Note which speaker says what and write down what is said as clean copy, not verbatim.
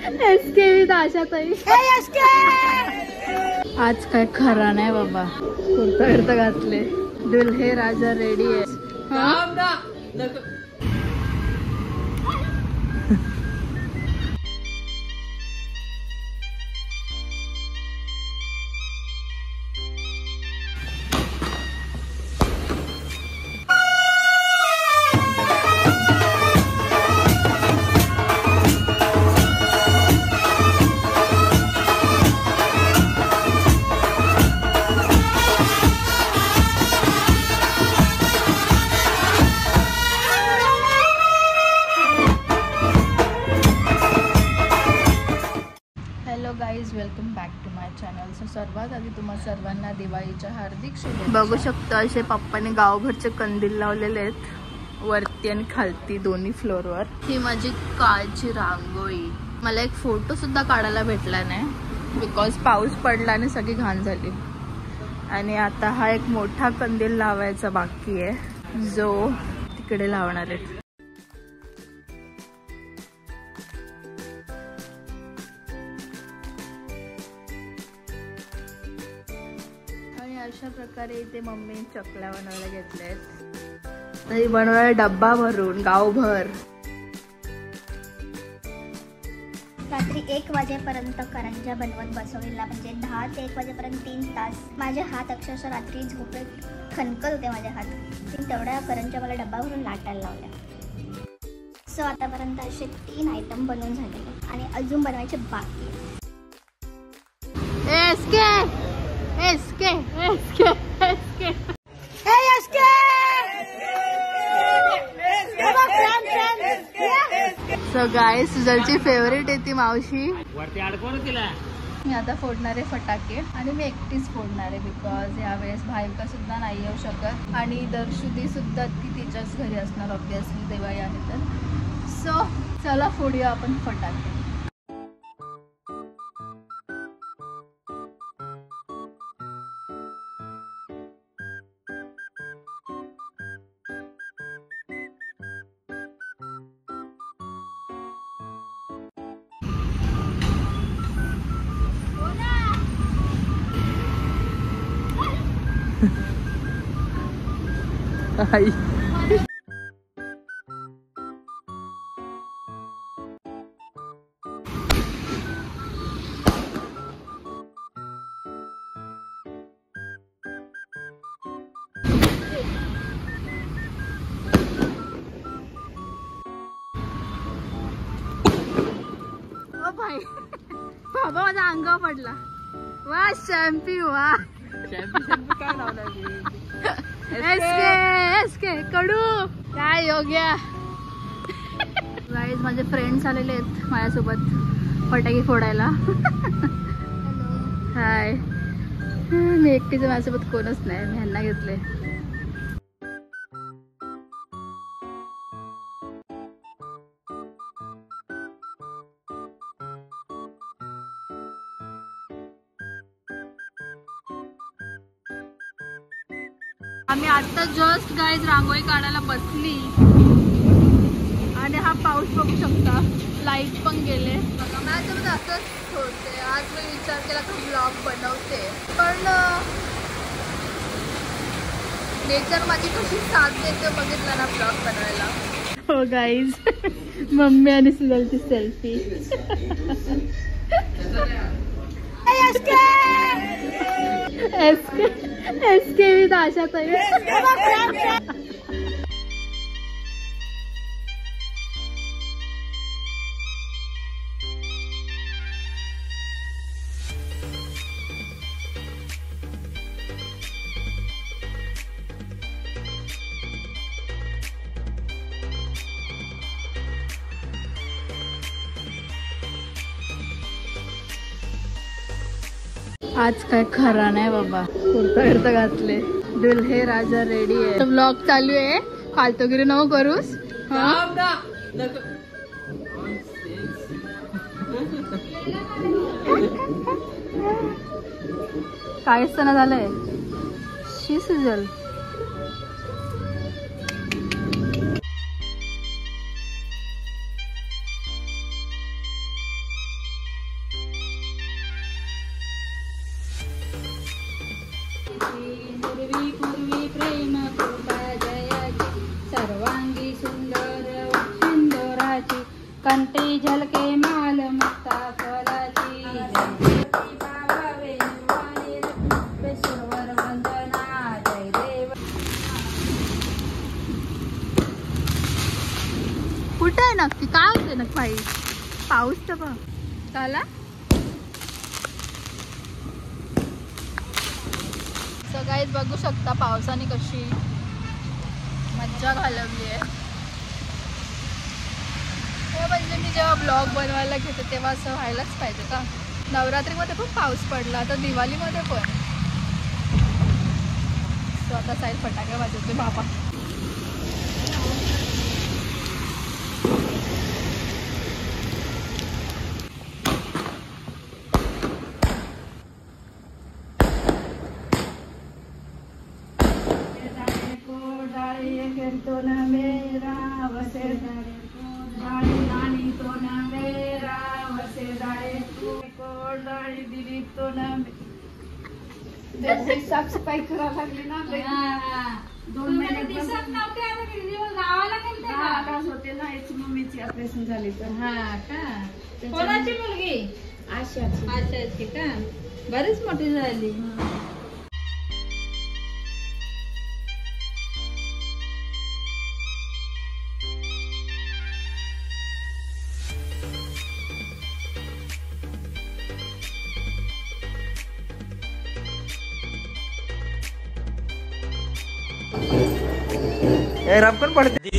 Speaker 1: SK with आशाताई. आज काय खरा नाही बाबा. कुर्ता बिर्ता घातले. दुल्हे राजा रेडी आहे. Guys welcome back to my channel. So सर्वात आधी तुम्हा सर्वांना दिवाळीच्या हार्दिक शुभेच्छा. बघू शकता असे पप्पाने गावभरचे कंदील लावलेले आहेत वरती आणि खालती दोन्ही फ्लोअरवर. ही माझी कालची रांगोळी. मला एक फोटो सुद्धा काढायला भेटला नाही बिकॉज पाऊस पडला आणि सगळी घाण झाली. आणि आता हा एक मोठा कंदील लावायचा बाकी आहे जो तिकडे लावणार आहे. अशा प्रकारे इथे मम्मी चकल्या बनवायला घेतल्यात. तरी बनवायला डब्बा भरून गावभर.
Speaker 2: रात्री 1 वाजेपर्यंत करंजा बनवत बसवलेला. म्हणजे 10 ते 1 वाजेपर्यंत 3 तास. माझे हात अक्षरशः रात्री झोपेत खणकत होते माझे हात. तेवढ्या करंजा मला डब्बा भरून लाटायला लावल्या. सो आतापर्यंत असे 3 आयटम बनवून झालेले आणि अजून बनवायचे बाकी.
Speaker 1: सो गाइस सुजलची फेवरेट आहे ती मावशी. मी आता फोडणार आहे फटाके आणि मी एकटीच फोडणार आहे बिकॉज यावेळेस भाविका सुद्धा नाही येऊ शकत आणि दर्शुदी सुद्धा ती तिच्याच घरी असणार ऑब्विसली दिवाळी आहे तर. सो चला फोडूया आपण फटाके. आई ओ भाई बाबा माझा अंगावर पडला. वा शॅम्पी. वा शॅम्पी काय लावला. एसके कडू काय योग्य. गाईज माझे फ्रेंड्स आलेले आहेत माझ्यासोबत फटाके फोडायला. हाय. मी एकटीच माझ्यासोबत कोणच नाही. मी ह्यांना घेतले. आम्ही आता जस्ट गाईज रांगोळी काढायला बसली आणि हा पाऊस बघू शकता. लाईट पण गेले बघा. माझ्यामध्ये असंच होते. आज मी विचार केला की ब्लॉग बनवते पण नेचर माझी कशी साथ देते बघितलं ना ब्लॉग बनवायला. हो गाईज मम्मी आणि सुजलची सेल्फी. एसके विथ आशाताई. आज काय खरा नाही बाबा. कुर्ता बिर्ता घातले. दुल्हे राजा रेडी आहे. ब्लॉग चालू आहे. फालतूगिरी नको करूस. काय असताना झालंय शी सुजल.
Speaker 3: पूर्वी पूर्वी प्रेम कृपा जयाची सर्वांगी सुंदर सिंदुराची कंठी झलके माल मुक्ता फलाची पावावे निर्वाणी विश्ववर वंदना जय देव.
Speaker 1: कुठे आहे नक्की काय होते नक्की पाऊस तर बघ झाला. सगळ्यात बघू शकता पावसाने कशी मज्जा घालवली आहे. हो म्हणजे मी जेव्हा ब्लॉग बनवायला घेते तेव्हा असं व्हायलाच पाहिजे का. नवरात्रीमध्ये पण पाऊस पडला आता दिवाळीमध्ये पण. स्वतः साईड फटाके वाजवते बाबा.
Speaker 3: तो न मेरा वसे डाळी नाणी तो न मेरा वसे डाळे को डाळी दिली तो न. साफसफाई करावं लागली ना. 2 महिने दिसत नव्हते आता किती दिवस गावाला गेलते का होते ना. याची मम्मीची ऑपरेशन झाली तर. हा का कोणाची मुलगी आशाची का. बरीच मोठी झाली.
Speaker 4: रब कौन पढ़ते.